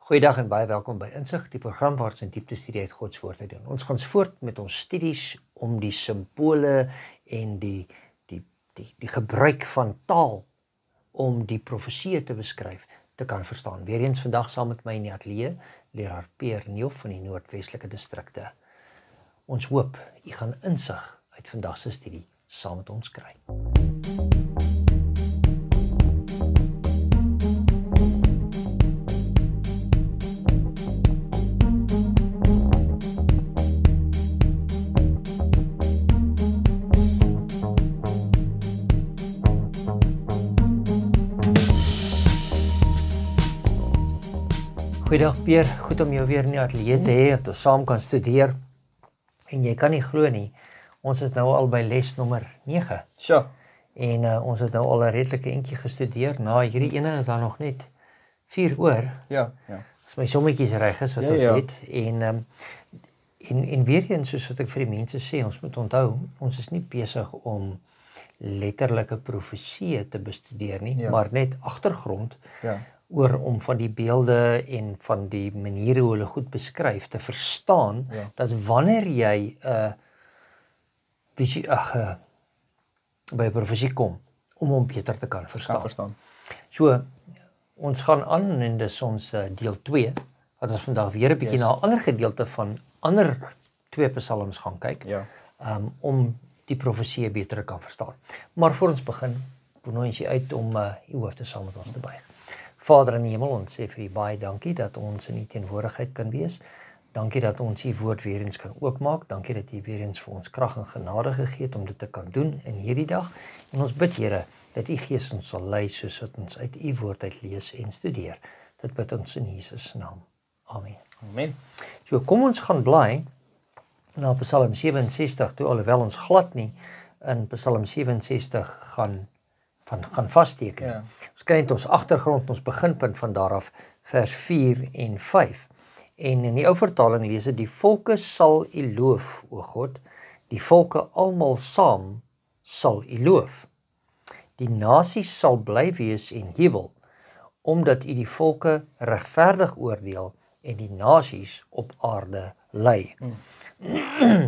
Goeiedag en baie welkom by Insig, die program waar ons in diepte studie uit God se woord uit doen. Ons gaan voort met ons studies om die simbole en die gebruik van taal om die profeseë te beskryf te kan verstaan. Weereens vandag saam met my in die ateljee, leraar Pierre Neuf van die Noordwestelike distrikte. Ons hoop u gaan insig uit vandag se studie saam met ons kry. Goeiedag Pierre, goed om jou weer in die ateljee te hê, dat ons saam kan studeer. En jy kan nie glo nie, ons is nou al by les nommer 9. Sure. En ons het nou al 'n redelike entjie gestudeer. Na hierdie ene is daar nog net 4 oor. Ja. As my sommetjies reg is wat ons het. En weer eens, soos wat ek vir die mense sê, ons moet onthou, ons is nie besig om letterlike profeseë te bestudeer nie, maar net agtergrond. Oor om van die beelde en van die maniere hoe hulle goed beskryf te verstaan, dat wanneer jy by 'n profesie kom, om hom beter te kan verstaan. So, ons gaan aan en dis ons deel 2, wat ons vandag weer 'n bietjie na 'n ander gedeelte van ander 2 psalms gaan kyk, om die profesie beter te kan verstaan. Maar voor ons begin, nooi ons uit om u hoofde saam met ons te buig. Vader in die hemel, ons sê vir u baie dankie dat ons in u teenwoordigheid kan wees. Dankie dat ons u woord weer eens kan oopmaak. Dankie dat u weer eens vir ons krag en genade gegee het om dit te kan doen in hierdie dag. En ons bid, Here, dat u Gees ons sal lei soos wat ons uit u woord uit lees en studeer. Dit bid ons in Jesus naam. Amen. So kom ons gaan blaai na Psalm 67, toe alhoewel ons glad nie in Psalm 67 gaan vaststeken. Ons kry net ons agtergrond, ons beginpunt van daar af, vers 4 en 5. En in die ou vertaling lees dit: die volke sal u loof, o God, die volke almal saam sal u loof. Die nasies sal bly wees en jubel, omdat u die volke regverdig oordeel en die nasies op aarde lei.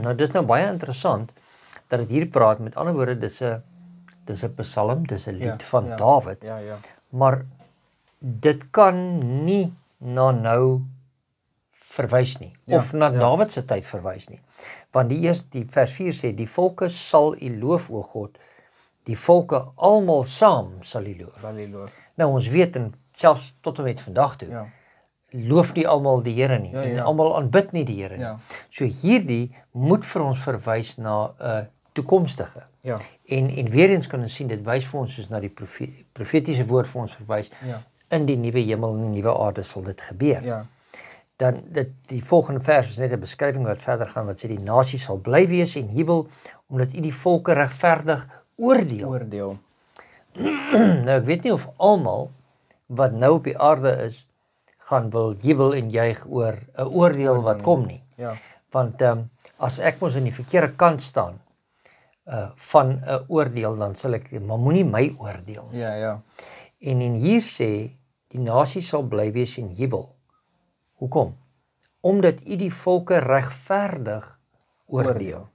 Nou dis nou baie interessant dat dit hier praat, met ander woorde, dis 'n psalm, dis 'n lied van Dawid, maar dit kan nie na nou verwys nie, of na Dawid se tyd verwys nie, want die vers 4 sê, die volke sal u loof, o God, die volke almal saam sal u loof. Nou ons weet, en selfs tot en met vandag toe, loof nie almal die Here nie, en almal aanbid nie die Here nie. So hierdie moet vir ons verwys na 'n toekomstige. En weer eens kan ons sien, dit wys vir ons soos na die profetiese woord vir ons verwys, in die nuwe hemel en die nuwe aarde sal dit gebeur. Dan die volgende vers is net 'n beskrywing wat verder gaan, wat sê, die nasie sal bly wees en jubel, omdat u die volke regverdig oordeel. Nou ek weet nie of almal wat nou op die aarde is, gaan wil jubel en juig oor 'n oordeel wat kom nie. Want as ek mos aan die verkeerde kant staan, van 'n oordeel, dan sal ek, maar moenie my oordeel. En hier sê, die nasie sal bly wees en jubel. Hoekom? Omdat u die volke regverdig oordeel.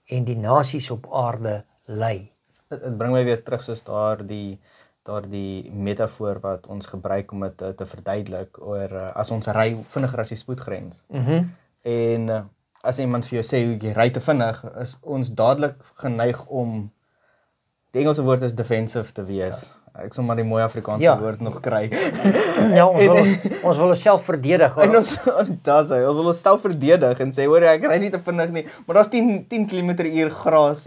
En die nasies op aarde lei. Dit bring my weer terug soos daardie metafoor wat ons gebruik om dit te verduidelik, oor as ons ry vinniger as die spoedgrens. En as iemand vir jou sê, jy ry te vinnig, is ons dadelik geneig om, die Engelse woord is defensive te wees. Ek sal maar die mooi Afrikaanse woord nog kry. Ons wil onsself verdedig. En ons wil onsself verdedig en sê, hoor, ek ry nie te vinnig nie, maar daar's 10 km/h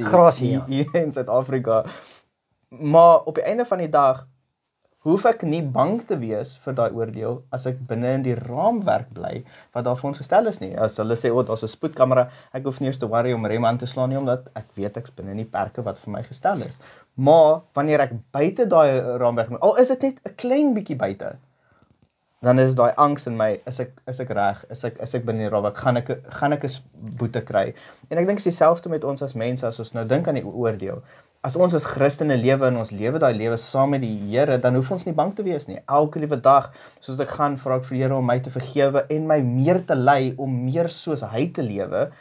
grasie hier in Suid-Afrika. Maar op die einde van die dag, hoef ek nie bang te wees vir daai oordeel as ek binne in die raamwerk bly wat daar vir ons gestel is nie. As hulle sê, daar's 'n spoedkamera, ek hoef nie eens te worry om rem aan te slaan nie, omdat ek weet ek's binne in die perke wat vir my gestel is. Maar wanneer ek buite daai raamwerk, al is dit net 'n klein bietjie buite, dan is daai angs in my, is ek reg, is ek binne die raak, gaan ek 'n boete kry. En ek dink is dieselfde met ons as mense, as ons nou dink aan die oordeel. As ons as Christene lewe en ons lewe daai lewe saam met die Here, dan hoef ons nie bang te wees nie. Elke liewe dag, soos ek gaan, vra ek vir die Here om my te vergewe en my meer te lei om meer soos hy te lewe.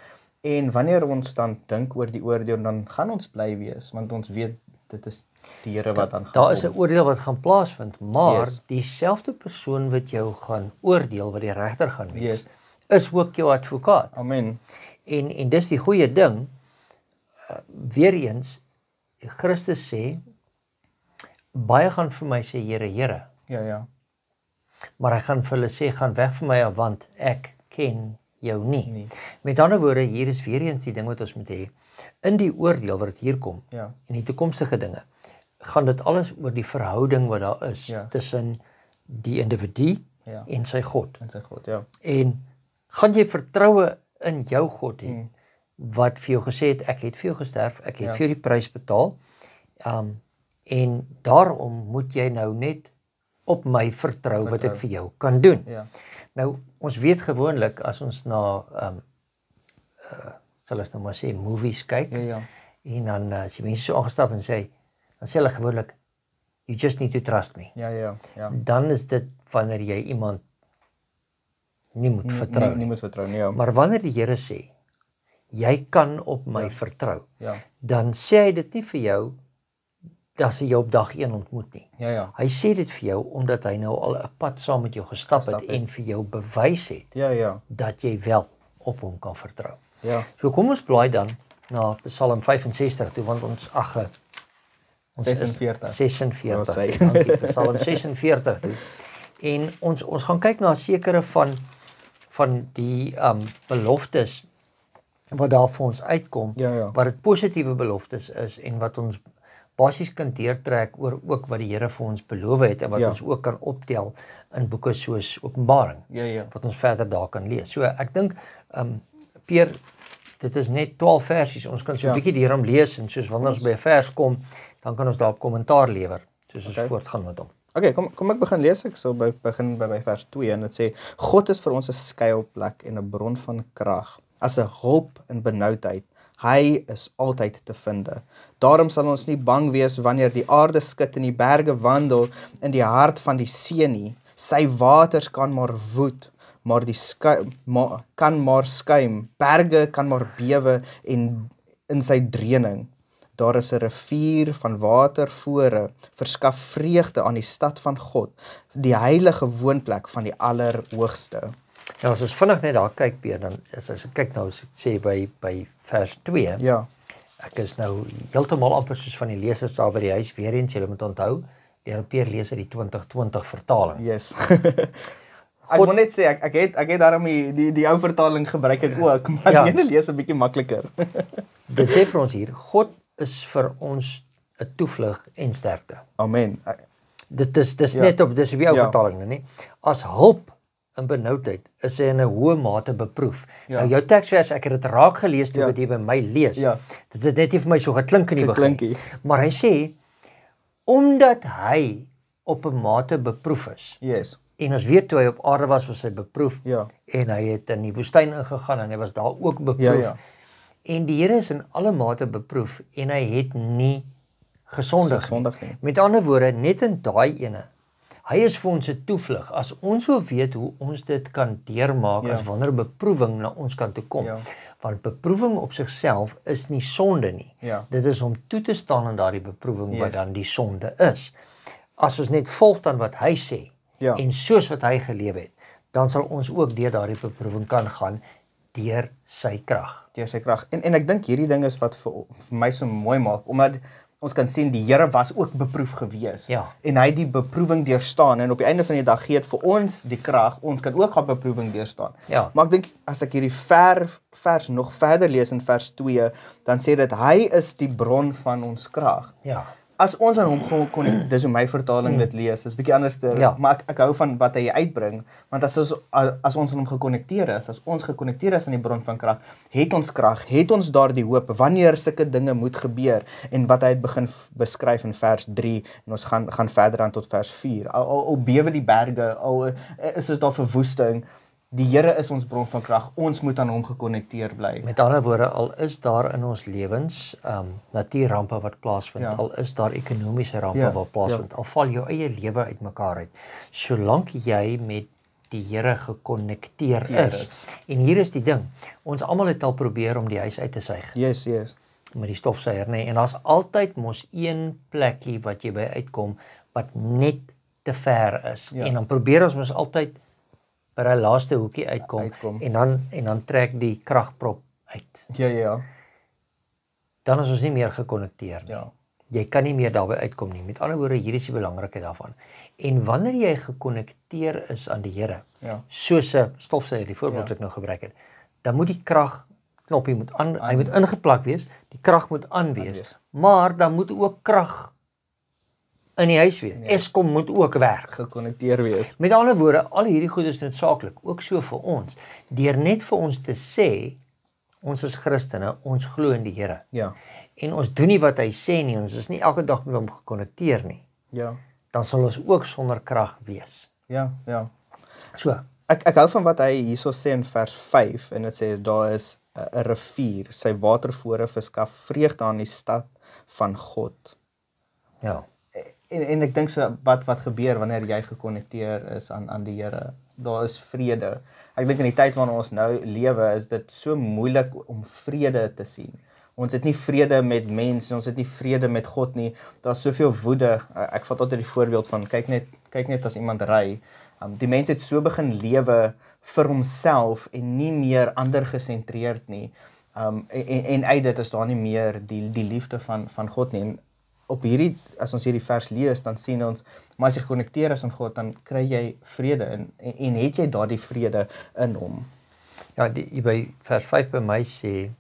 En wanneer ons dan dink oor die oordeel, dan gaan ons bly wees, want ons weet dit is die Here wat dan gaan. Daar is 'n oordeel wat gaan plaasvind, maar dieselfde persoon wat jou gaan oordeel, wat die regter gaan wees, is ook jou advokaat. Amen. En dis die goeie ding, weer eens, Christus sê, baie gaan vir my sê, Here, Here. Ja. Maar hy gaan vir hulle sê, gaan weg van my af, want ek ken jou nie. Met ander woorde, hier is weer eens die ding wat ons moet hê. In die oordeel wat hier kom, en die toekomstige dinge, gaan dit alles oor die verhouding wat daar is, tussen die individu en sy God. En gaan jy vertroue in jou God hê, wat vir jou gesê het, ek het vir jou gesterf, ek het vir jou die prys betaal, en daarom moet jy nou net op my vertrou wat ek vir jou kan doen. Nou, ons weet gewoonlik, as ons na, sal ons nou maar sê, movies kyk, en dan as die mense so aangestap en sê, dan sê hulle gewoonlik, you just need to trust me. Dan is dit wanneer jy iemand nie moet vertrou nie. Maar wanneer die Here sê, jy kan op my vertrou, dan sê hy dit nie vir jou, dat hy jou op dag 1 ontmoet nie. Hy sê dit vir jou, omdat hy nou al 'n pad saam met jou gestap het, en vir jou bewys het, dat jy wel op hom kan vertrou. So kom ons blaai dan na Psalm 65 toe, want ons 46, dankie, Psalm 46 toe. En ons gaan kyk na 'n sekere van die beloftes, wat daar vir ons uitkom, wat dit positiewe beloftes is, en wat ons basies kan deurtrek oor ook wat die Here vir ons beloof het, en wat ons ook kan optel in boeke soos Openbaring, wat ons verder daar kan lees. So ek dink, Peer, dit is net 12 versies, ons kan so 'n bietjie hierom lees, en soos wanneer ons by 'n vers kom, dan kan ons daar kommentaar lewer, soos ons voortgaan met hom. Okay, kom ek begin lees, ek sal begin by vers 2, en dit sê, God is vir ons 'n skuilplek en 'n bron van krag, as 'n hulp in benoudheid. Hy is altyd te vinde. Daarom sal ons nie bang wees wanneer die aarde skud en die berge wandel in die hart van die see nie. Sy waters kan maar woed, maar kan maar skuim. Berge kan maar bewe en in sy dreuning. Daar is 'n rivier van watervore, verskaf vreugde aan die stad van God, die heilige woonplek van die Allerhoogste. Nou, as ons vinnig net daar kyk, Peer, dan as ek kyk nou, as ek sê by vers 2, ek is nou heeltemal amper soos van die lesers daar by die huis, weer eens, julle moet onthou, die Peer lees uit die 2020 vertaling. Ek wil net sê, ek het daarom die ou vertaling gebruik ek ook, maar die ene lees 'n bietjie makliker. Dit sê vir ons hier, God is vir ons 'n toevlug en sterkte. Amen. Dis net op, dis op die ou vertaling, nie? As hulp in benoudheid is hy in 'n hoë mate beproef. Nou jou teksvers, ek het dit raak gelees toe wat jy by my lees. Dit het net nie vir my so geklink in die begin. Maar hy sê, omdat hy op 'n mate beproef is. En ons weet toe hy op aarde was hy beproef. En hy het in die woestyn ingegaan en hy was daar ook beproef. En die Here is in alle mate beproef en hy het nie gesondig nie. Met ander woorde, net in daai ene, hy is vir ons 'n toevlug. As ons wil weet hoe ons dit kan deurmaak as wanneer beproewing na ons kant toe kom. Want beproewing op sigself is nie sonde nie. Dit is om toe te staan in daardie beproewing wat dan die sonde is. As ons net volg dan wat hy sê en soos wat hy geleef het, dan sal ons ook deur daardie beproewing kan gaan deur sy krag. En ek dink hierdie ding is wat vir my so mooi maak, omdat ons kan sien die Here was ook beproef gewees. En hy het die beproewing deurstaan en op die einde van die dag gee dit vir ons die krag, ons kan ook gaan beproewing deurstaan. Maar ek dink as ek hierdie vers nog verder lees in vers 2, dan sê dit hy is die bron van ons krag. as ons aan hom kon, dis hoe my vertaling dit lees, is bietjie anders, maar ek hou van wat hy uitbring, want as ons aan hom gekonnekteer is, as ons gekonnekteer is aan die bron van krag, het ons daardie hoop, wanneer sulke dinge moet gebeur, en wat hy het begin beskryf in vers 3, en ons gaan verder aan tot vers 4, al bewe die berge, al is daar verwoesting, die Here is ons bron van krag, ons moet aan hom gekonnekteer bly. Met ander woorde, al is daar in ons lewens natuurrampe wat plaasvind, al is daar ekonomiese rampe wat plaasvind, al val jou eie lewe uitmekaar uit, solank jy met die Here gekonnekteer is. En hier is die ding, ons almal het al probeer om die huis uit te suig. Yes. Met die stofsuier, nee, en daar's altyd mos een plekkie wat jy by uitkom, wat net te ver is. En dan probeer ons mos altyd by die laaste hoekie uitkom. En dan trek die kragprop uit. Ja. Dan is ons nie meer gekonnekteer nie. Jy kan nie meer daarby uitkom nie. Met ander woorde, hier is die belangrikheid daarvan. En wanneer jy gekonnekteer is aan die Here, soos 'n stofsuier, die voorbeeld wat ek nou gebruik het, dan moet die kragknoppie hy moet ingeplak wees, die krag moet aan wees, maar dan moet ook krag in die huis wees. Eskom moet ook werk. Gekonnekteer wees. Met ander woorde, al hierdie goed is noodsaaklik, ook so vir ons, deur net vir ons te sê, ons is Christene, ons glo in die Here. En ons doen nie wat hy sê nie, ons is nie elke dag met hom gekonnekteer nie. Dan sal ons ook sonder krag wees. Ja. So. Ek hou van wat hy hierso sê in vers 5, en dit sê, daar is 'n rivier, sy watervore verskaf vreugde aan die stad van God. Ja. En ek dink so, wat gebeur wanneer jy gekonnekteer is aan die Here, daar is vrede. Ek dink in die tyd waarin ons nou lewe, is dit so moeilik om vrede te sien. Ons het nie vrede met mense, ons het nie vrede met God nie, daar is soveel woede. Ek vat altyd die voorbeeld van, kyk net as iemand ry, die mens het so begin lewe vir homself, en nie meer ander gesentreerd nie, en uit dit is daar nie meer die liefde van God nie. En as ons hierdie vers lees, dan sien ons, maar as jy gekonnekteer is aan God, dan kry jy vrede, en het jy daardie vrede in hom. Ja, by vers 5 by my sê,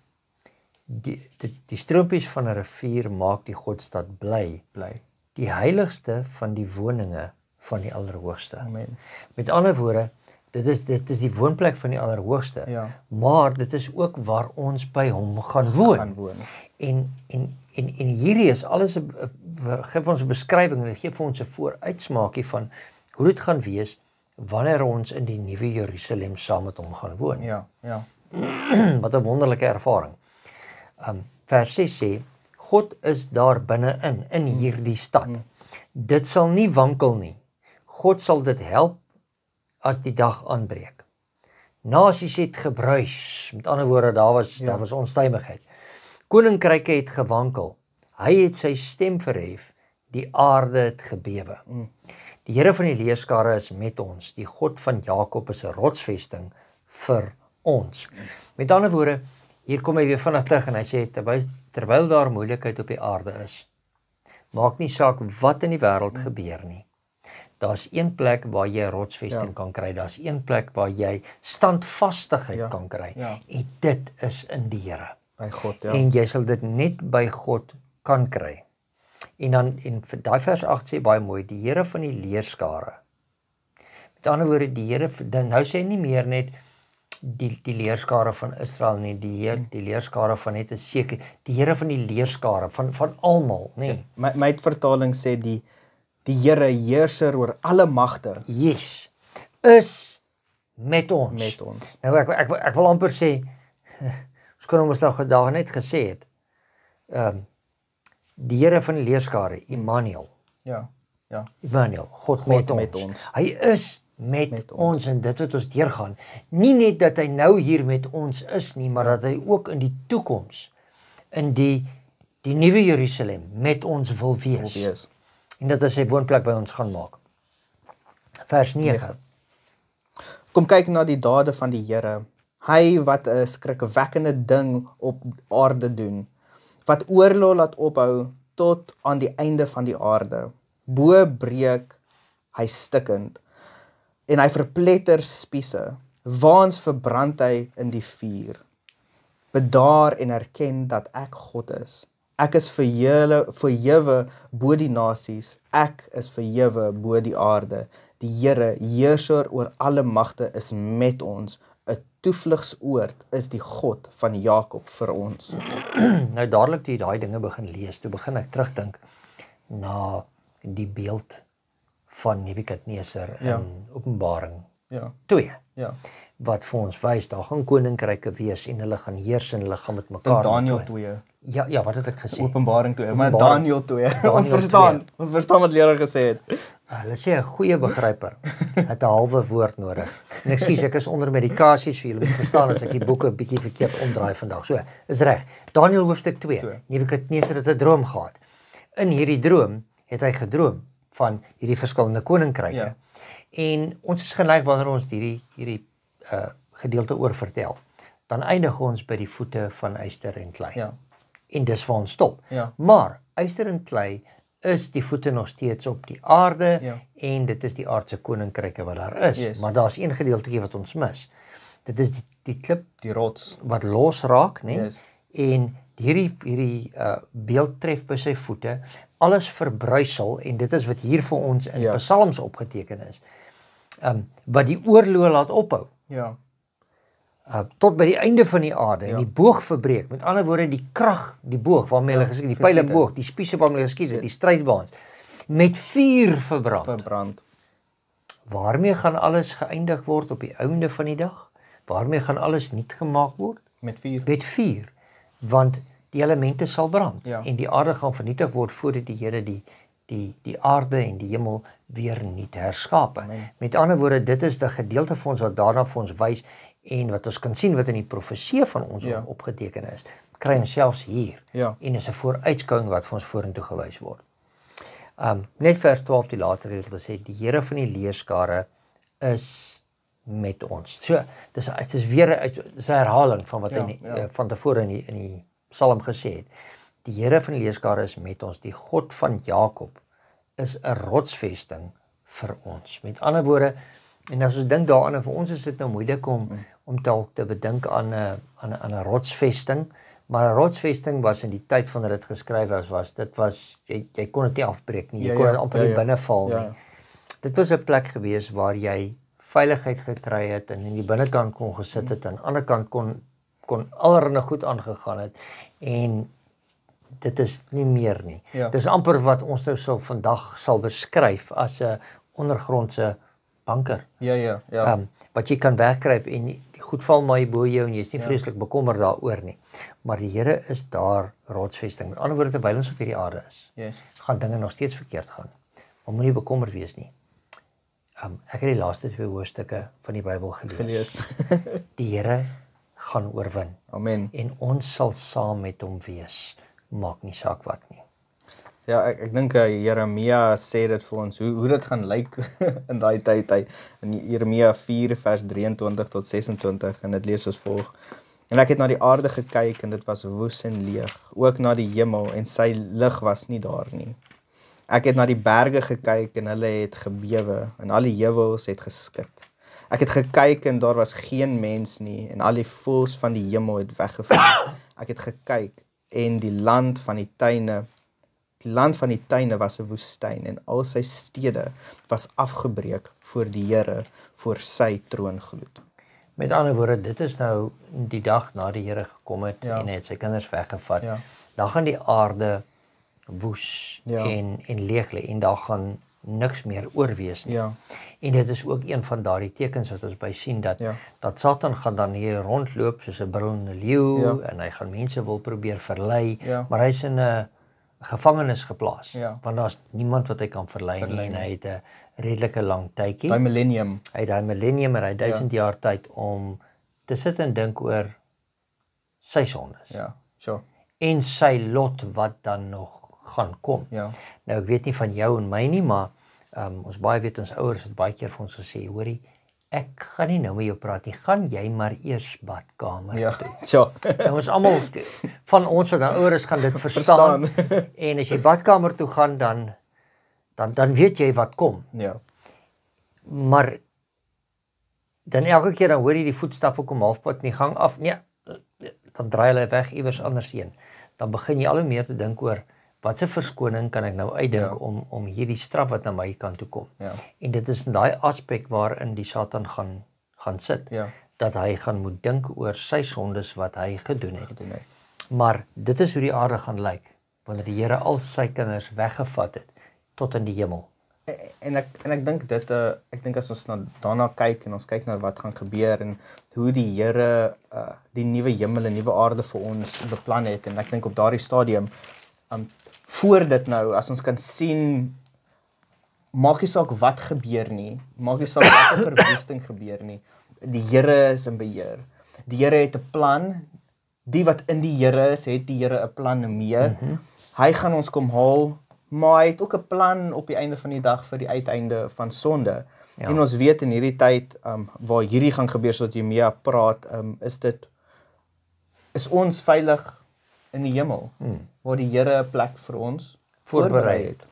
die stroompies van 'n rivier maak die Godstad bly. Die heiligste van die woninge van die Allerhoogste. Amen. Met ander woorde, dit is die woonplek van die Allerhoogste, maar dit is ook waar ons by hom gaan woon. En hierdie is alles, geef ons 'n beskrywing, en geef ons 'n vooruitsmaakie van hoe dit gaan wees wanneer ons in die nuwe Jerusalem saam met hom gaan woon. Ja. Wat 'n wonderlike ervaring. Vers 6 sê, God is daar binne in hierdie stad. Dit sal nie wankel nie. God sal dit help as die dag aanbreek. Nasies het gebruis, met ander woorde, daar was onstuimigheid. Koninkryke het gewankel. Hy het sy stem verhef, die aarde het gebewe. Die Here van die leerskare is met ons. Die God van Jakob is 'n rotsvesting vir ons. Met ander woorde, hier kom hy weer vinnig terug en hy sê, terwyl daar moeilikheid op die aarde is, maak nie saak wat in die wêreld gebeur nie. Daar's een plek waar jy rotsvesting kan kry, daar's een plek waar jy standvastigheid kan kry, en dit is in die Here. By God, En jy sal dit net by God kan kry. En dan, in daai vers 8 sê baie mooi, die Here van die leerskare. Met ander woorde, die Here, nou sê hy nie meer net die leerskare van Israel nie, die leerskare van net 'n seker, die Here van die leerskare, van almal, nee. My vertaling sê die Here heerser oor alle magte. Yes, is met ons. Met ons. Nou ek wil amper sê, ons kon ons nou vandag net gesê het, die Here van die leerskare, Immanuel. Ja. Immanuel, God met ons. Hy is met ons en dit wat ons deurgaan. Nie net dat hy nou hier met ons is nie, maar dat hy ook in die toekoms, in die nuwe Jerusalem, met ons wil wees. En dat hy sy woonplek by ons gaan maak. Vers 9. Kom kyk na die dade van die Here. Hy wat 'n skrikwekkende ding op aarde doen, wat oorlog laat ophou tot aan die einde van die aarde. Bo breek hy stikkend, en hy verpletter spiese, waans verbrand hy in die vuur. Bedaar en erken dat ek God is. Ek is verhewe bo die nasies, ek is verhewe bo die aarde. Die Here, heerser oor alle magte, is met ons. 'n Toevlugsoord is die God van Jakob vir ons. Nou dadelik toe jy daai dinge begin lees, toe begin ek terugdink na die beeld van Nebukadneser in Openbaring 2. Ja. Wat vir ons wys, daar gaan koninkryke wees en hulle gaan heers en hulle gaan met mekaar. Daniël 2. Ja, wat het ek gesê? Openbaring 2, maar Daniël 2. Ons verstaan wat leraar gesê het. Hulle sê 'n goeie begryper het 'n halwe woord nodig. En ekskuus, ek is onder medikasie, so julle moet verstaan as ek die boeke 'n bietjie verkeerd omdraai vandag. So, is reg. Daniël hoofstuk 2. Nebukadneser het 'n droom gehad. In hierdie droom het hy gedroom van hierdie verskillende koninkryke. En ons is geneig wanneer ons hierdie gedeelte oor vertel, dan eindig ons by die voete van yster en klei. En dis waar ons stop. Maar yster en klei is die voete nog steeds op die aarde en dit is die aardse koninkryke wat daar is. Maar daar's een gedeeltjie wat ons mis. Dit is die klip, die rots wat losraak, né? En hierdie beeld tref by sy voete, alles verbruisel en dit is wat hier vir ons in Psalms opgeteken is. Wat die oorloë laat ophou. Tot by die einde van die aarde en die boog verbreek. Met ander woorde, die krag, die boog waarmee hulle geskiet, die pyleboog, die spiese waarmee hulle geskiet het, die strydwaans, met vuur verbrand. Waarmee gaan alles geëindig word op die einde van die dag? Waarmee gaan alles nuut gemaak word? Met vuur. Met vuur, want die elemente sal brand en die aarde gaan vernietig word voordat die Here die aarde en die hemel weer nuut herskape. Met ander woorde, dit is die gedeelte vir ons wat daarna vir ons wys en wat ons kan sien wat in die profesie van ons opgeteken is, kry ons selfs hier. En is 'n vooruitskouing wat vir ons vorentoe gewys word. Net vers 12 die laaste gedeelte sê, die Here van die leerskare is met ons. So, dit is weer 'n herhaling van wat hy van tevore in die Psalm gesê het. Die Here van die leerskare is met ons, die God van Jakob is 'n rotsvesting vir ons. Met ander woorde, en as ons dink daaraan, en vir ons is dit nou moeilik om te bedink aan 'n rotsvesting, maar 'n rotsvesting was in die tyd van dit geskryf was, jy kon dit nie afbreek nie, jy kon dit amper nie binneval nie. Dit was 'n plek gewees waar jy veiligheid gekry het en in die binnekant kon gesit het, en aan die ander kant kon allerlei goed aangegaan het, en dit is nie meer nie. Dis amper wat ons nou so vandag sal beskryf as 'n ondergrondse banker. Wat jy kan wegkryp en die goed val maar bo jou en jy is nie vreeslik bekommerd daaroor nie. Maar die Here is daar rotsvesting. Met ander woorde, terwyl ons op hierdie aarde is, gaan dinge nog steeds verkeerd gaan. Maar moenie bekommerd wees nie. Ek het die laaste 2 hoofstukke van die Bybel gelees. Die Here gaan oorwin. Amen. En ons sal saam met hom wees. Maak nie saak wat nie. Ja, ek dink Jeremia sê dit vir ons, hoe dit gaan lyk in daai tyd. In Jeremia 4 vers 23 tot 26 en dit lees as volg. En ek het na die aarde gekyk en dit was woes en leeg, ook na die hemel en sy lig was nie daar nie. Ek het na die berge gekyk en hulle het gebewe en al die heuwels het geskud. Ek het gekyk en daar was geen mens nie en al die voëls van die hemel het weggevlieg. Ek het gekyk en die land van die tuine was 'n woestyn en al sy stede was afgebreek voor die Here, voor sy troongloed. Met ander woorde, dit is nou die dag na die Here gekom het en hy het sy kinders weggevat. Dan gaan die aarde woes en leeg lê en daar gaan niks meer oorwees nie. En dit is ook een van daardie tekens wat ons by sien dat Satan gaan dan hier rondloop soos 'n brullende leeu en hy gaan mense wil probeer verlei, maar hy's in 'n gevangenis geplaas, want daar's niemand wat hy kan verlei nie en hy het 'n redelike lang tydjie. Daai millennium. Hy het daai millennium en hy 1000 jaar tyd om te sit en dink oor sy sondes. En sy lot wat dan nog gaan kom. Nou ek weet nie van jou en my nie, maar ons baie weet ons ouers het baie keer vir ons gesê, hoorie, ek gaan nie nou met jou praat nie, gaan jy maar eers badkamer toe. En ons almal van ons wat ouers gaan dit verstaan. En as jy badkamer toe gaan, dan weet jy wat kom. Maar dan elke keer dan hoor jy die voetstappe kom halfpad in die gang af, nee, dan draai hulle weg iewers anders heen. dan begin jy al hoe meer te dink oor watse verskoning kan ek nou uitdink om hierdie straf wat na my kant toe kom. Ja. En dit is in daai aspek waarin die Satan gaan sit, dat hy gaan moet dink oor sy sondes wat hy gedoen het. Maar dit is hoe die aarde gaan lyk, wanneer die Here al sy kinders weggevat het, tot in die hemel. En ek dink dit, ek dink as ons daarna kyk, en ons kyk na wat gaan gebeur, en hoe die Here die nuwe hemel en nuwe aarde vir ons beplan het, en ek dink op daardie stadium, voor dit nou, as ons kan sien, maak nie saak wat gebeur nie, maak nie saak wat 'n verwoesting gebeur nie, die Here is in beheer. Die Here het 'n plan, die wat in die Here is, het die Here 'n plan mee. Hy gaan ons kom haal, maar hy het ook 'n plan op die einde van die dag vir die uiteinde van sonde. Ja. En ons weet in hierdie tyd, waar hierdie gaan gebeur, sodat Jeremia praat, is ons veilig in die hemel, waar die Here 'n plek vir ons voorberei het.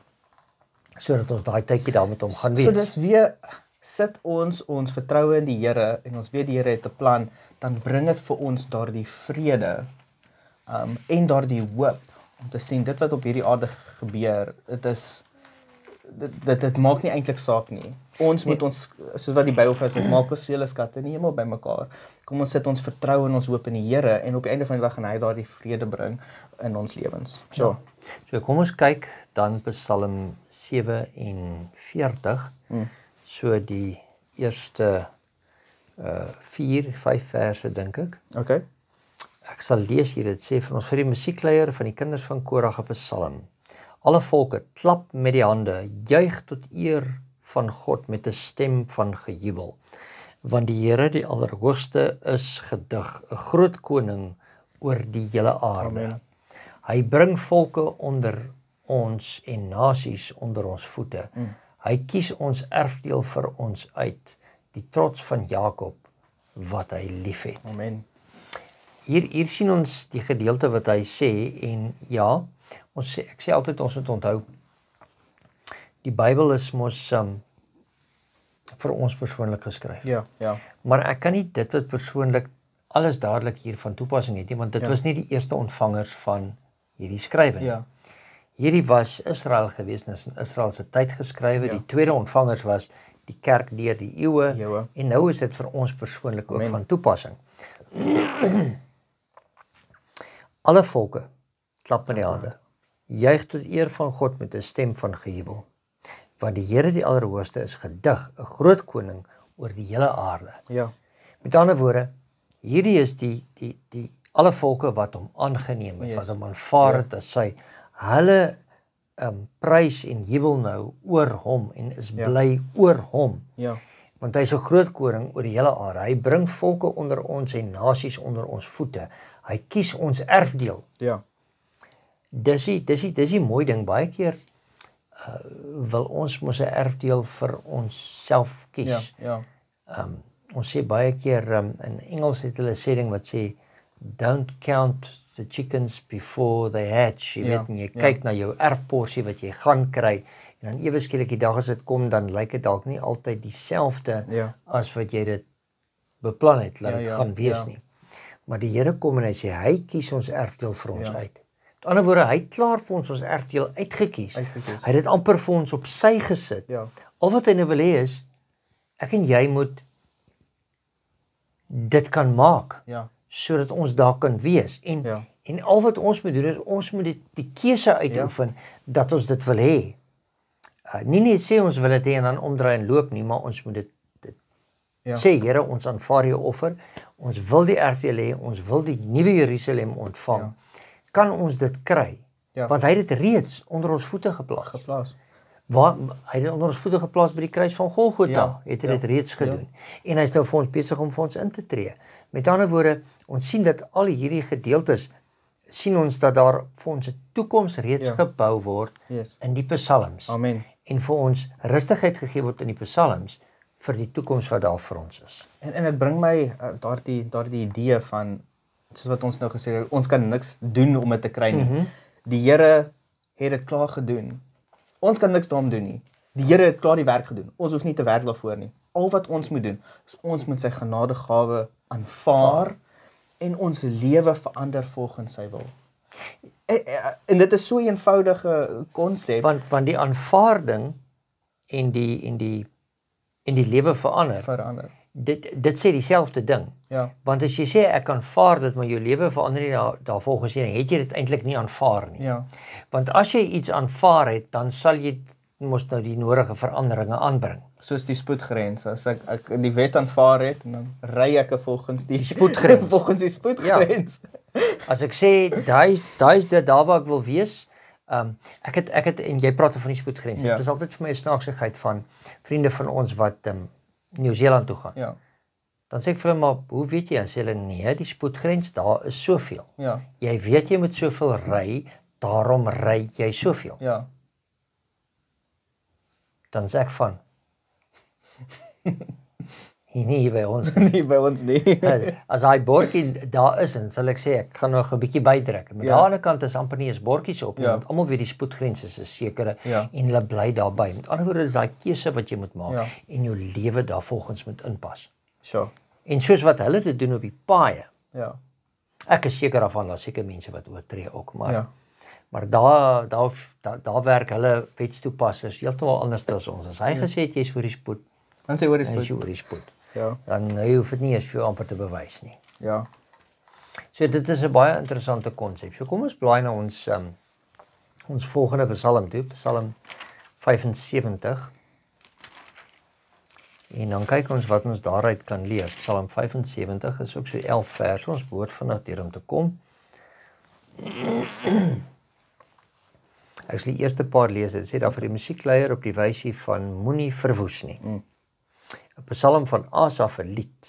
Sodat ons daai tydjie daar met hom gaan wees. So dis weer, sit ons vertroue in die Here, en ons weet die Here het 'n plan, dan bring dit vir ons daardie vrede, en daardie hoop, om te sien, dit wat op hierdie aarde gebeur, dit maak nie eintlik saak nie. Ons moet ons, soos wat die Bybel vir ons maak ons seele skatte in die hemel bymekaar. Kom ons sit ons vertroue en ons hoop in die Here, en op die einde van die dag gaan hy daardie vrede bring in ons lewens. So kom ons kyk dan Psalm 47, so die eerste 4-5 verse dink ek. Okay. Ek sal lees hier, dit sê van ons vir die musiekleier van die kinders van Korag 'n psalm. Alle volke, klap met die hande, juig tot eer van God met 'n stem van gejubel. Want die Here, die Allerhoogste, is gedig, 'n groot koning oor die hele aarde. Amen. Hy bring volke onder ons en nasies onder ons voete. Hy kies ons erfdeel vir ons uit, die trots van Jakob, wat hy liefhet. Amen. Hier sien ons die gedeelte wat hy sê, en ja, ek sê altyd ons moet onthou, die Bybel is mos vir ons persoonlik geskryf. Ja. Maar ek kan nie dit wat persoonlik alles dadelik hier van toepassing het nie, want dit was nie die eerste ontvangers van hierdie skrywe nie. Ja. Hierdie was Israel gewees, en is in Israel se tyd geskrywe. Die tweede ontvangers was die kerk deur die eeue, en nou is dit vir ons persoonlik ook van toepassing. Alle volke, klap met die hande, juig tot eer van God met 'n stem van gejubel. Want die Here, die Allerhoogste, is gedig, 'n groot koning oor die hele aarde. Ja. Met ander woorde, hierdie is die alle volke wat hom aangeneem het, wat hom aanvaar het as sy, hulle prys en jubel nou oor hom, en is bly oor hom. Ja. Want hy is 'n groot koning oor die hele aarde. Hy bring volke onder ons en nasies onder ons voete. Hy kies ons erfdeel. Ja. Dis die mooi ding. Baie keer wil ons mos 'n erfdeel vir onsself kies. Ja. Ons sê baie keer, in Engels het hulle 'n sê ding wat sê, don't count the chickens before they hatch. Jy kyk na jou erfporsie wat jy gaan kry, en dan ewe skielik die dag as dit kom, dan lyk dit dalk nie altyd dieselfde as wat jy dit beplan het, laat dit gaan wees nie. Maar die Here kom en hy sê, hy kies ons erfdeel vir ons uit. Met ander woorde, hy het klaar vir ons erfdeel uitgekies. Hy het dit amper vir ons op sy gesit. Al wat hy nou wil hê is, ek en jy moet dit kan maak, sodat ons daar kan wees. En al wat ons moet doen is, ons moet die keuse uitoefen, dat ons dit wil hê. Nie net sê ons wil dit hê en dan omdraai en loop nie, maar ons moet dit sê, Here, ons aanvaar jou offer, ons wil die erfdeel hê, ons wil die nuwe Jerusalem ontvang. Kan ons dit kry? Want hy het dit reeds onder ons voete geplaas. Hy het dit onder ons voete geplaas by die kruis van Golgotha, het hy dit reeds gedoen. En hy is nou vir ons besig om vir ons in te tree. Met ander woorde, ons sien dat al hierdie gedeeltes, sien ons dat daar vir ons 'n toekoms reeds gebou word in die psalms. Amen. En vir ons rustigheid gegee word in die psalms vir die toekoms wat daar vir ons is. En dit bring my daardie idee van, soos wat ons nou gesê het, ons kan niks doen om dit te kry nie. Die Here het dit klaar gedoen. Ons kan niks daarom doen nie. Die Here het klaar die werk gedoen. Ons hoef nie te werk daarvoor nie. Al wat ons moet doen, is ons moet sy genadegawe aanvaar en ons lewe verander volgens sy wil. En dit is so 'n eenvoudige konsep. Want die aanvaarding en die lewe verander. Dit sê dieselfde ding. Ja. Want as jy sê ek aanvaar dit, maar jou lewe verander nie daarvolgens nie, het jy dit eintlik nie aanvaar nie. Ja. Want as jy iets aanvaar het, dan sal jy mos nou die nodige veranderinge aanbring. Soos die spoedgrens. As ek die wet aanvaar het, en dan ry ek volgens die spoedgrens. volgens die spoedgrens. Ja. As ek sê daai is dit daar waar ek wil wees. Ek het en jy praat van die spoedgrens. Ja. Dit is altyd vir my 'n snaaksigheid van vriende van ons wat Nieu-Seeland toe gaan. Ja. Dan sê ek vir hulle, maar hoe weet jy? Dan sê hulle, nee, die spoedgrens, daar is soveel. Ja. Jy weet jy moet soveel ry, daarom ry jy soveel. Ja. Dan sê ek van, nie by ons. Nie by ons nie. As hy bordjie daar is, en sal ek sê, ek gaan nog 'n bietjie bydruk. Maar aan die ander kant is amper nie eens bordjies op, want almal weet die spoedgrens is 'n sekere, en hulle bly daarby. Met ander woorde is daai keuse wat jy moet maak, en jou lewe daarvolgens moet inpas. Sure. En soos wat hulle dit doen op die paaie, Ja. ek is seker daarvan, daar seker mense wat oortree ook, maar daar werk hulle wetstoepassers heeltemal anders as ons. As hy gesê het jy is oor die spoed, Dan sê oor die spoed. Ja. Dan hoef dit nie eens vir jou amper te bewys nie. Ja. So dit is 'n baie interessante konsep. So kom ons blaai na ons volgende Psalm toe, Psalm 75. En dan kyk ons wat ons daaruit kan leer. Psalm 75 is ook so 11 verse. Ons behoort vinnig deur om te kom. Ek sal die eerste paar lees. Dit sê daar vir die musiekleier op die wysie van moenie verwoes nie. 'n Psalm van Asaf, 'n lied.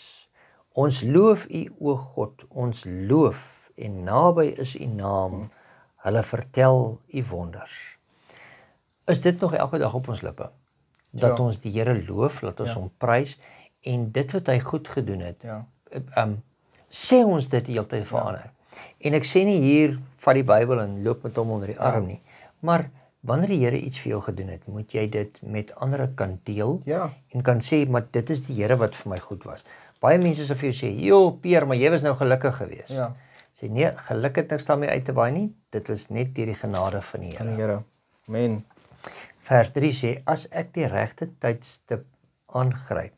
Ons loof U, o God, ons loof, en naby is U naam. Hulle vertel U wonders. Is dit nog elke dag op ons lippe? Dat ons die Here loof, dat ons hom prys, en dit wat hy goed gedoen het, sê ons dit die hele tyd verander. En ek sê nie hier, vat die Bybel en loop met hom onder die arm nie, maar wanneer die Here iets vir jou gedoen het, moet jy dit met ander kan deel, en kan sê, maar dit is die Here wat vir my goed was. Baie mense sal vir jou sê, "Jo, Peer, maar jy was nou gelukkig geweest." Ja. Sê nee, geluk het niks daarmee uit te waai nie. Dit was net deur die genade van die Here. Amen. Vers 3 sê, as ek die regte tydstip aangryp,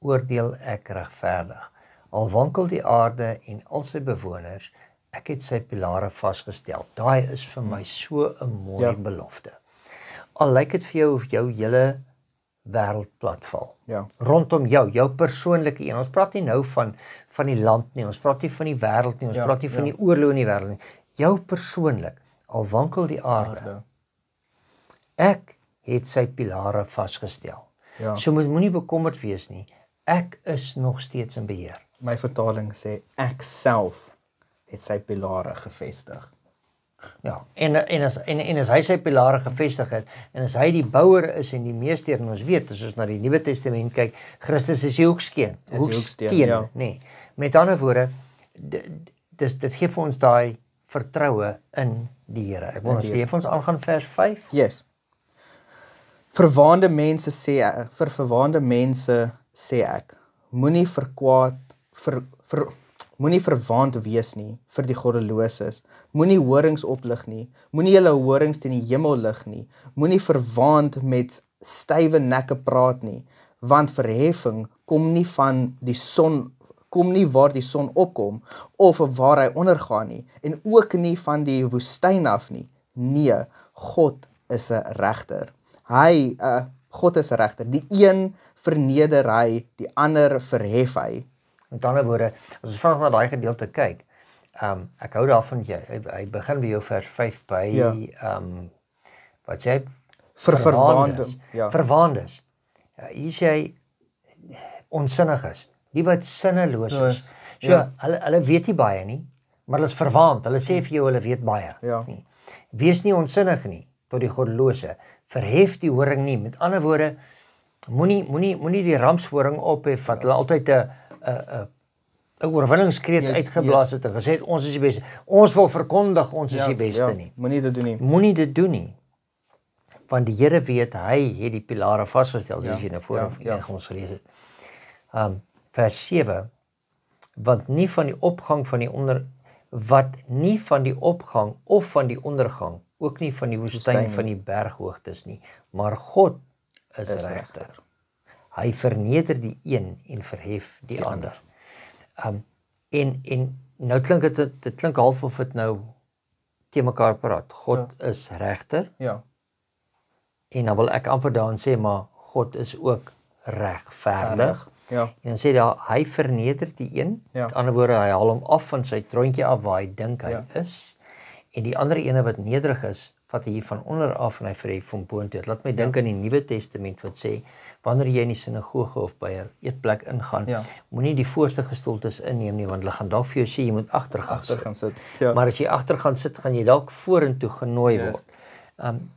oordeel ek regverdig. Al wankel die aarde en al sy bewoners, ek het sy pilare vasgestel. Daai is vir my so 'n mooi belofte. Al lyk dit vir jou of jou hele wêreld platval. Rondom jou persoonlike een. Ons praat nie nou van die land nie, ons praat nie van die wêreld nie, ons praat nie van die oorlog in die wêreld nie. Jou persoonlik, al wankel die aarde. Ek het sy pilare vasgestel. So moenie bekommerd wees nie. Ek is nog steeds in beheer. My vertaling sê ek self het sy pilare gevestig. Ja, en as hy sy pilare gevestig het, en as hy die bouer is en die meester, en ons weet, as ons na die Nuwe Testament kyk, Christus is die hoeksteen, nee. Met ander woorde, dit gee vir ons daai vertroue in die Here. Ek wil ons leef ons aangaan vers 5. Yes. Vir verwaande mense sê ek, moenie moenie verwaand wees nie vir die goddeloses, moenie horings oplig nie, moenie julle horings teen die hemel lig nie, moenie verwaand met stywe nekke praat nie, want verheffing kom nie waar die son opkom, of waar hy ondergaan nie, en ook nie van die woestyn af nie. Nee, God is 'n regter. God is 'n regter. Die een verneder hy, die ander verhef hy. Met ander woorde, as ons vinnig na daai gedeelte kyk, ek hou daarvan hy begin by jou vers 5 by wat sê hy? Verwaandes. Hier sê hy onsinniges, die wat sinneloos is. So hulle weet nie baie nie, maar hulle is verwaand. Hulle sê vir jou hulle weet baie. Nie. Wees nie onsinnig nie tot die goddelose. Verhef die horing nie. Met ander woorde, moenie die ramshoring ophef wat hulle altyd 'n oorwinningskreet uitgeblaas het en gesê het, ons is die beste. Ons wil verkondig, ons is die beste nie. Moenie dit doen nie. Moenie dit doen nie. Want die Here weet, hy het die pilare vasgestel, soos jy nou voor ons gelees het. Vers 7, want nie van die opgang van die wat nie van die opgang of van die ondergang, ook nie van die woestyn van die berghoogtes nie, maar God is regter. Hy verneder die een en verhef die ander. En nou klink dit klink half of dit nou te mekaar praat. God is regter. Ja. En dan wil ek amper daarin sê, maar God is ook regverdig. Ja. En dan sê daar, hy verneder die een. Met ander woorde, hy haal hom af van sy troontjie af waar hy dink hy is. En die ander ene wat nederig is, vat hy van onder af en hy verhef hom boontoe. Laat my dink aan die Nuwe Testament wat sê, wanneer jy in die sinagoge of by 'n eetplek ingaan, moenie die voorste gestoeltes inneem nie, want hulle gaan dalk vir jou sê jy moet agter gaan sit. Ja. Maar as jy agter gaan sit, gaan jy dalk vorentoe genooi word.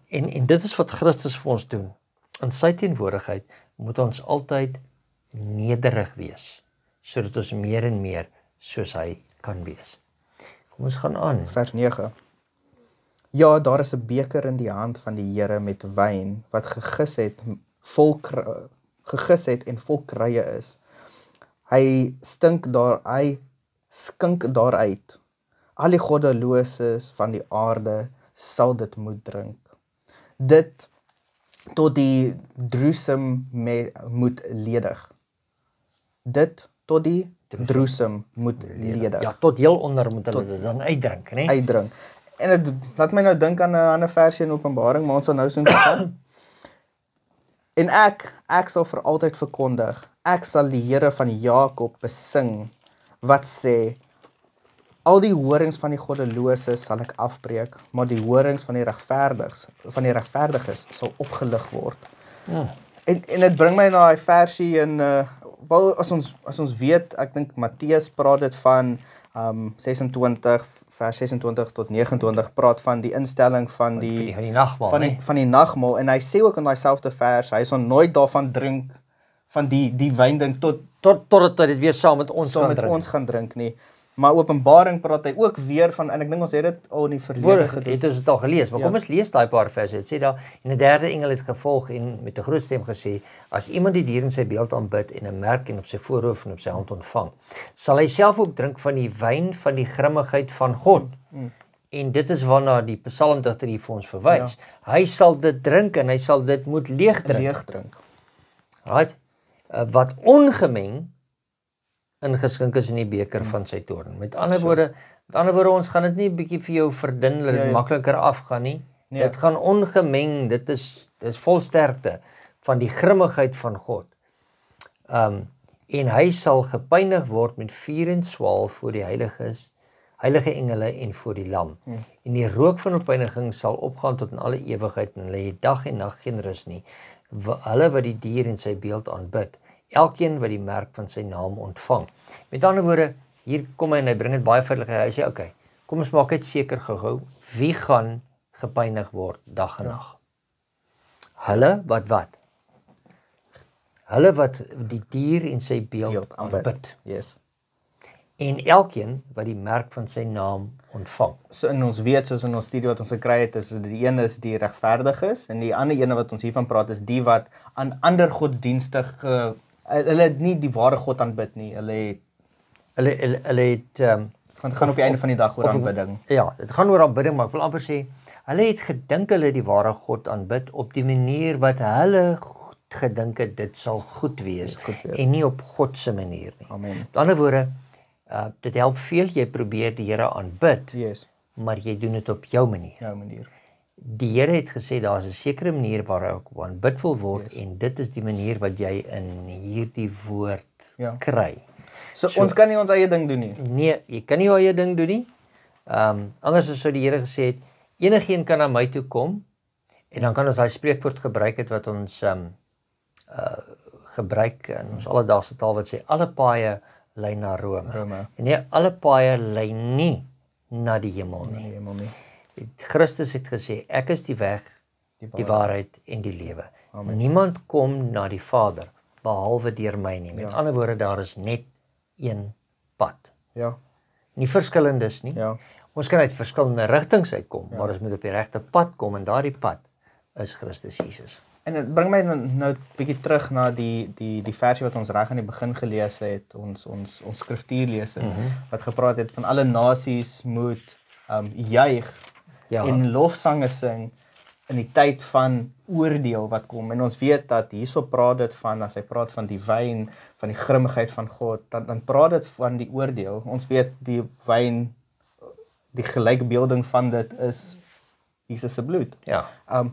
En dit is wat Christus vir ons doen. In sy teenwoordigheid moet ons altyd nederig wees, sodat ons meer en meer soos hy kan wees. Kom ons gaan aan. Vers 9. Ja, daar is 'n beker in die hand van die Here met wyn wat gegis het en vol krye is. Hy skink daaruit. Al die goddeloses van die aarde sal dit moet drink. Dit tot die droesem moet ledig. Dit tot die droesem moet ledig. Ja, tot heel onder moet hulle dit dan uitdrink, né? Uitdrink. En dit laat my nou dink aan 'n ander versie in Openbaring, maar ons sal nou so gaan. En ek sal vir altyd verkondig, ek sal die Here van Jakob besing, wat sê, al die horings van die goddeloses sal ek afbreek, maar die horings van die regverdiges sal opgelig word. En dit bring my na die versie in, wel, as ons weet, ek dink Matteus praat dit van 26, vers 26 tot 29, praat van die instelling van die nagmaal, en hy sê ook in daai selfde vers, hy sal nooit daarvan drink, van die wyn drink, totdat hy dit weer saam met ons gaan drink nie. Maar Openbaring praat hy ook weer van, en ek dink ons het dit al in die verlede gedoen. Het ons dit al gelees, maar kom ons lees daai paar verse. Dit sê daar, en 'n derde engel het gevolg en met 'n groot stem gesê, as iemand die dier in sy beeld aanbid en 'n merk en op sy voorhoof en op sy hand ontvang, sal hy self ook drink van die wyn van die grimmigheid van God. En dit is waarna die psalmdigter hier vir ons verwys. Hy sal dit drink en hy sal dit moet leegdrink. Right? Wat ongemeng ingeskink is in die beker van sy toorn. Met ander woorde, ons gaan dit nie 'n bietjie vir jou verdun, dat dit makliker afgaan nie. Dit gaan ongemeng, dit is vol sterkte van die grimmigheid van God. En hy sal gepynig word met vuur en swaal voor die heilige engele en voor die lam. En die rook van opyniging sal opgaan tot in alle ewigheid en hulle het dag en nag geen rus nie. Hulle wat die dier in sy beeld aanbid, elkeen wat die merk van sy naam ontvang. Met ander woorde, hier kom hy en hy bring dit baie feitelik. Hy sê, okay, kom ons maak dit seker gehou, wie gaan gepynig word dag en nag? Hulle wat? Hulle wat die dier in sy beeld aanbid. Yes. En elkeen wat die merk van sy naam ontvang. So in ons weet, soos in ons studie wat ons gekry het, is die een is die regverdiges, en die ander ene wat ons hiervan praat, is die wat aan ander godsdienstige hulle het nie die ware God aanbid nie. Hulle het dit gaan op die einde van die dag oor aanbidding. Ja, dit gaan oor aanbidding, maar ek wil amper sê, hulle het gedink hulle die ware God aanbid op die manier wat hulle gedink het dit sal goed wees, en nie op God se manier nie. Amen. Met ander woorde, dit help veel, jy probeer die Here aanbid, maar jy doen dit op jou manier. Die Here het gesê, daar is 'n sekere manier waar ek aanbid wil word, en dit is die manier wat jy in hierdie woord kry. So ons kan nie ons eie ding doen nie? Nee, jy kan nie jou eie ding doen nie. Anders sou die Here gesê het, enigeen kan na my toe kom, en dan kan ons daai spreekwoord gebruik het wat ons gebruik in ons alledaagse taal wat sê, alle paaie lei na Rome. En nee, alle paaie lei nie na die hemel nie. Christus het gesê, ek is die weg, die waarheid en die lewe. Niemand kom na die Vader, behalwe deur my nie. Met ander woorde, daar is net een pad. Nie verskillendes nie. Ons kan uit verskillende rigtings uitkom, maar ons moet op die regte pad kom, en daardie pad is Christus Jesus. En dit bring my nou 'n bietjie terug na die versie wat ons reg aan die begin gelees het, ons skriftuurlese wat gepraat het van alle nasies moet juig en lofsange sing in die tyd van oordeel wat kom. En ons weet dat hierso praat dit van, as hy praat van die wyn, van die grimmigheid van God, dan praat dit van die oordeel. Ons weet die wyn, die gelykbeelding van dit is Jesus se bloed. Ja.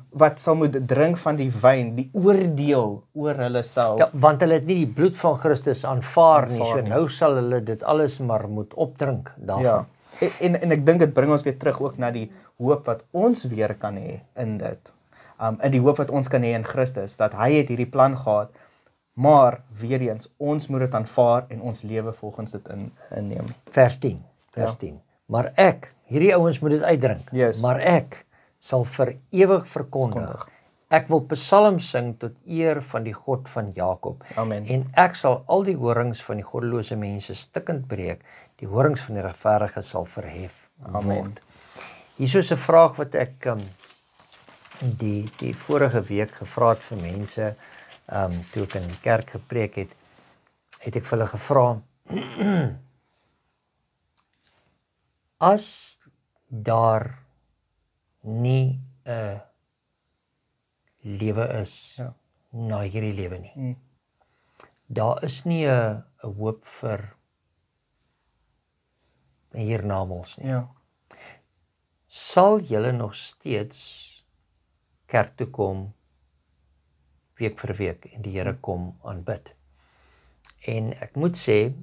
Wat sal moet drink van die wyn, die oordeel oor hulle self. Ja, want hulle het nie die bloed van Christus aanvaar nie, so nou sal hulle dit alles maar moet opdrink daarvan. Ja. En ek dink dit bring ons weer terug ook na die hoop wat ons weer kan hê in dit. In die hoop wat ons kan hê in Christus, dat hy het hierdie plan gehad, maar weer eens, ons moet dit aanvaar en ons lewe volgens dit inneem. Vers 10. Maar ek, hierdie ouens moet dit uitdrink, maar ek sal vir ewig verkondig. Ek wil psalms sing tot eer van die God van Jakob. Amen. En ek sal al die horings van die goddelose mense stikkend breek, die horings van die regverdiges sal verhef word. Hier is 'n vraag wat ek die vorige week gevra het vir mense, toe ek in die kerk gepreek het ek vir hulle gevra, as daar nie 'n lewe is na hierdie lewe nie. Daar is nie 'n hoop vir hiernamaals nie. Ja. Sal julle nog steeds kerk toe kom week vir week en die Here kom aanbid? En ek moet sê,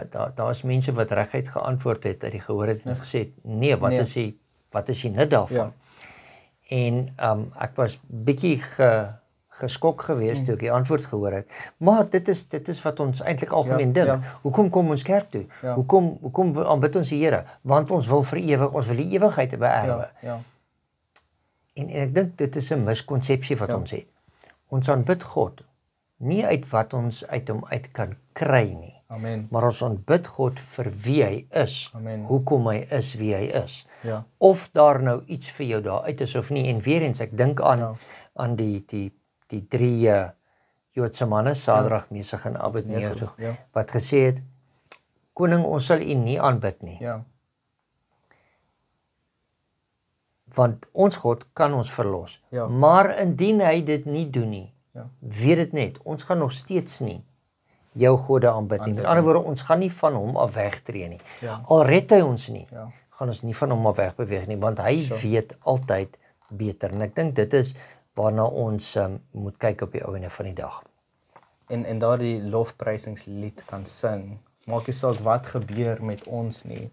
daar is mense wat reguit geantwoord het uit die gehoor het en gesê, nee, wat is die nut daarvan? En ek was bietjie geskok geweest toe ek die antwoord gehoor het. Maar dit is wat ons eintlik algemeen dink. Hoekom kom ons kerk toe? Hoekom aanbid ons die Here? Want ons wil vir ewig, ons wil die ewigheid beerwe. En ek dink dit is 'n miskonsepsie wat ons het. Ons aanbid God nie uit wat ons uit hom uit kan kry nie. Amen. Maar ons aanbid God vir wie hy is. Amen. Hoekom hy is wie hy is. Ja. Of daar nou iets vir jou daar uit is of nie. En weer eens, ek dink aan die drie Joodse manne, Sadrag, Mesach en Abednego, wat gesê het, koning, ons sal u nie aanbid nie. Ja. Want ons God kan ons verlos. Ja. Maar indien hy dit nie doen nie, weet dit net, ons gaan nog steeds nie jou gode aanbid nie. Met ander woorde, ons gaan nie van hom af wegtreë nie. Al red hy ons nie, gaan ons nie van hom af wegbeweeg nie, want hy weet altyd beter. En ek dink dit is waarna ons moet kyk op die einde van die dag. En daardie lofprysingslied kan sing. Maak nie saak wat gebeur met ons nie.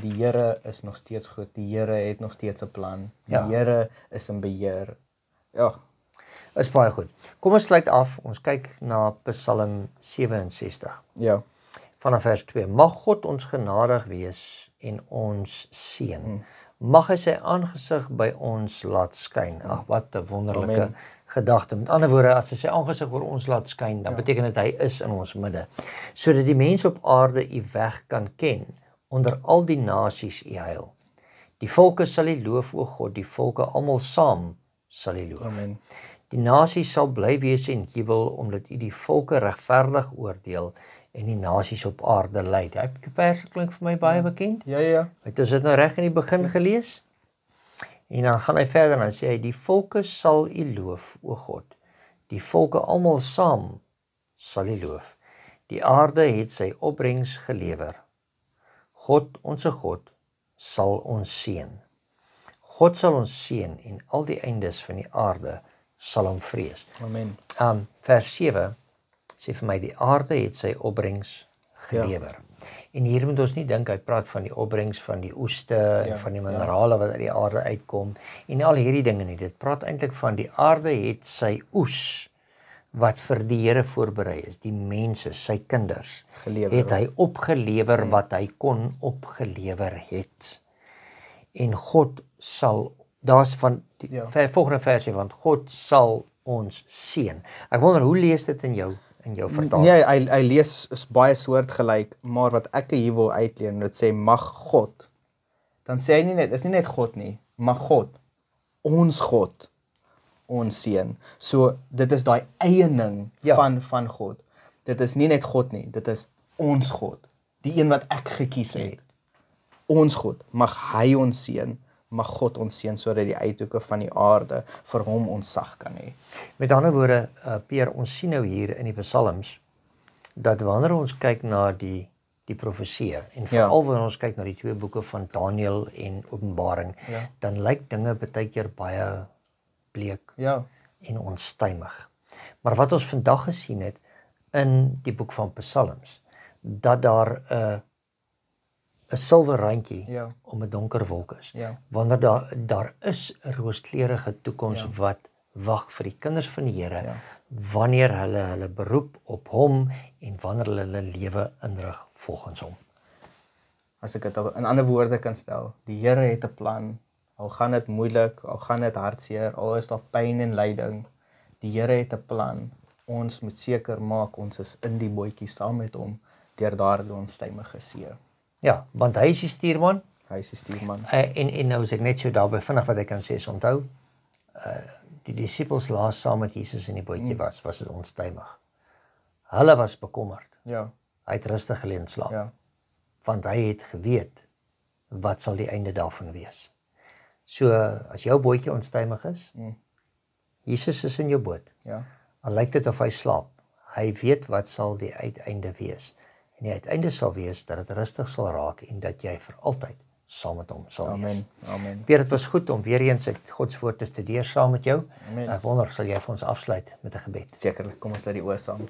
Die Here is nog steeds goed. Die Here het nog steeds 'n plan. Die Here is in beheer. Ja. Is baie goed. Kom ons sluit af. Ons kyk na Psalm 67. Ja. Vanaf vers 2. Mag God ons genadig wees en ons seën. Mag hy sy aangesig by ons laat skyn. Ag, wat 'n wonderlike gedagte. Met ander woorde, as hy sy aangesig oor ons laat skyn, dan beteken dit hy is in ons midde, sodat die mense op aarde u weg kan ken, onder al die nasies u heil. Die volke sal u loof, o God, die volke almal saam sal u loof. Amen. Die nasies sal bly wees en jubel, omdat u die volke regverdig oordeel en die nasies op aarde lei. Die vers klink vir my baie bekend. Ja. Het ons dit nou reg in die begin gelees? En dan gaan hy verder en dan sê hy, die volke sal u loof, o God. Die volke almal saam sal u loof. Die aarde het sy opbrengs gelewer. God, onsse God, sal ons seën. God sal ons seën en al die eindes van die aarde sal hom vrees. Amen. Vers 7 sê vir my, die aarde het sy opbrengs gelewer. En hier moet ons nie dink, hy praat van die opbrengs van die oeste en van die minerale wat uit die aarde uitkom en al hierdie dinge nie. Dit praat eintlik van die aarde het sy oes wat vir die Here voorberei is, die mense, sy kinders, het hy opgelewer wat hy kon opgelewer het. En God sal, daar's van die volgende versie, want God sal ons seën. Ek wonder, hoe lees dit in jou vertaling? Nee, hy lees is baie soortgelyk, maar wat ek hier wil uitleen, dit sê mag God, dan sê hy nie net, is nie net God nie, mag God, ons God, ons seën. So dit is daai eiening van God. Dit is nie net God nie, dit is ons God. Die een wat ek gekies het. Ons God, mag hy ons seën, mag God ons seën sodat die uithoeke van die aarde vir hom ontsag kan hê. Met ander woorde, Pierre, ons sien nou hier in die Psalms dat wanneer ons kyk na die profeseë en veral wanneer ons kyk na die twee boeke van Daniël en Openbaring, dan lyk dinge baie keer baie bleek en onstuimig. Maar wat ons vandag gesien het in die boek van Psalms, dat daar 'n silwer randjie om 'n donker wolk is. Wanneer daar is 'n rooskleurige toekoms wat wag vir die kinders van die Here, wanneer hulle beroep op hom en wanneer hulle lewe inrig volgens hom. As ek dit in ander woorde kan stel, die Here het 'n plan, al gaan dit moeilik, al gaan dit hartseer, al is daar pyn en lyding, die Here het 'n plan. Ons moet seker maak ons is in die bootjie saam met hom deur daardie onstuimige see. Ja, want hy is die stuurman. Hy is die stuurman. En nou as ek net so daarby vinnig wat ek kan sê is onthou, die disippels laas saam met Jesus in die bootjie was dit onstuimig. Hulle was bekommerd. Ja. Hy het rustig gelê en slaap. Ja. Want hy het geweet wat sal die einde daarvan wees. So as jou bootjie onstuimig is, Jesus is in jou boot. Ja. Al lyk dit of hy slaap. Hy weet wat sal die uiteinde wees. En die uiteinde sal wees dat dit rustig sal raak en dat jy vir altyd saam met hom sal wees. Amen. Pierre, dit was goed om weer eens uit God se woord te studeer saam met jou. Amen. Ek wonder, sal jy vir ons afsluit met 'n gebed? Sekerlik, kom ons sluit die oë saam.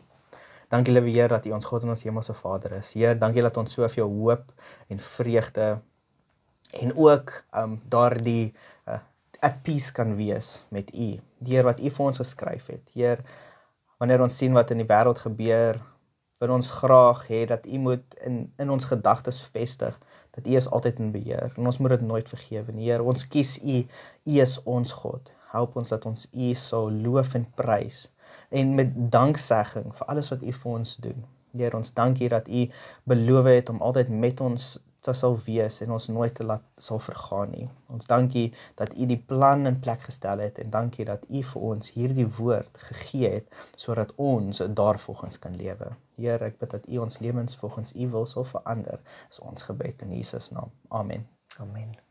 Dankie liewe Heer dat U ons God en ons hemelse Vader is. Heer, dankie dat ons so vir jou hoop en vreugde en ook daardie 'n peace kan wees met U. Heer, wat U vir ons geskryf het. Heer, wanneer ons sien wat in die wêreld gebeur, wil ons graag hê dat U moet in ons gedagtes vestig, dat U is altyd in beheer, en ons moet dit nooit vergewe nie. Heer, ons kies U, U is ons God. Help ons dat ons U sal loof en prys, en met danksegging vir alles wat U vir ons doen. Heer, ons dankie dat U beloof het om altyd met ons sal wees en ons nooit te laat sal vergaan nie. Ons dankie dat U die plan in plek gestel het en dankie dat U vir ons hierdie woord gegee het sodat ons daarvolgens kan lewe. Heer, ek bid dat U ons lewens volgens U wil sal verander. Is ons gebed in Jesus naam. Amen. Amen.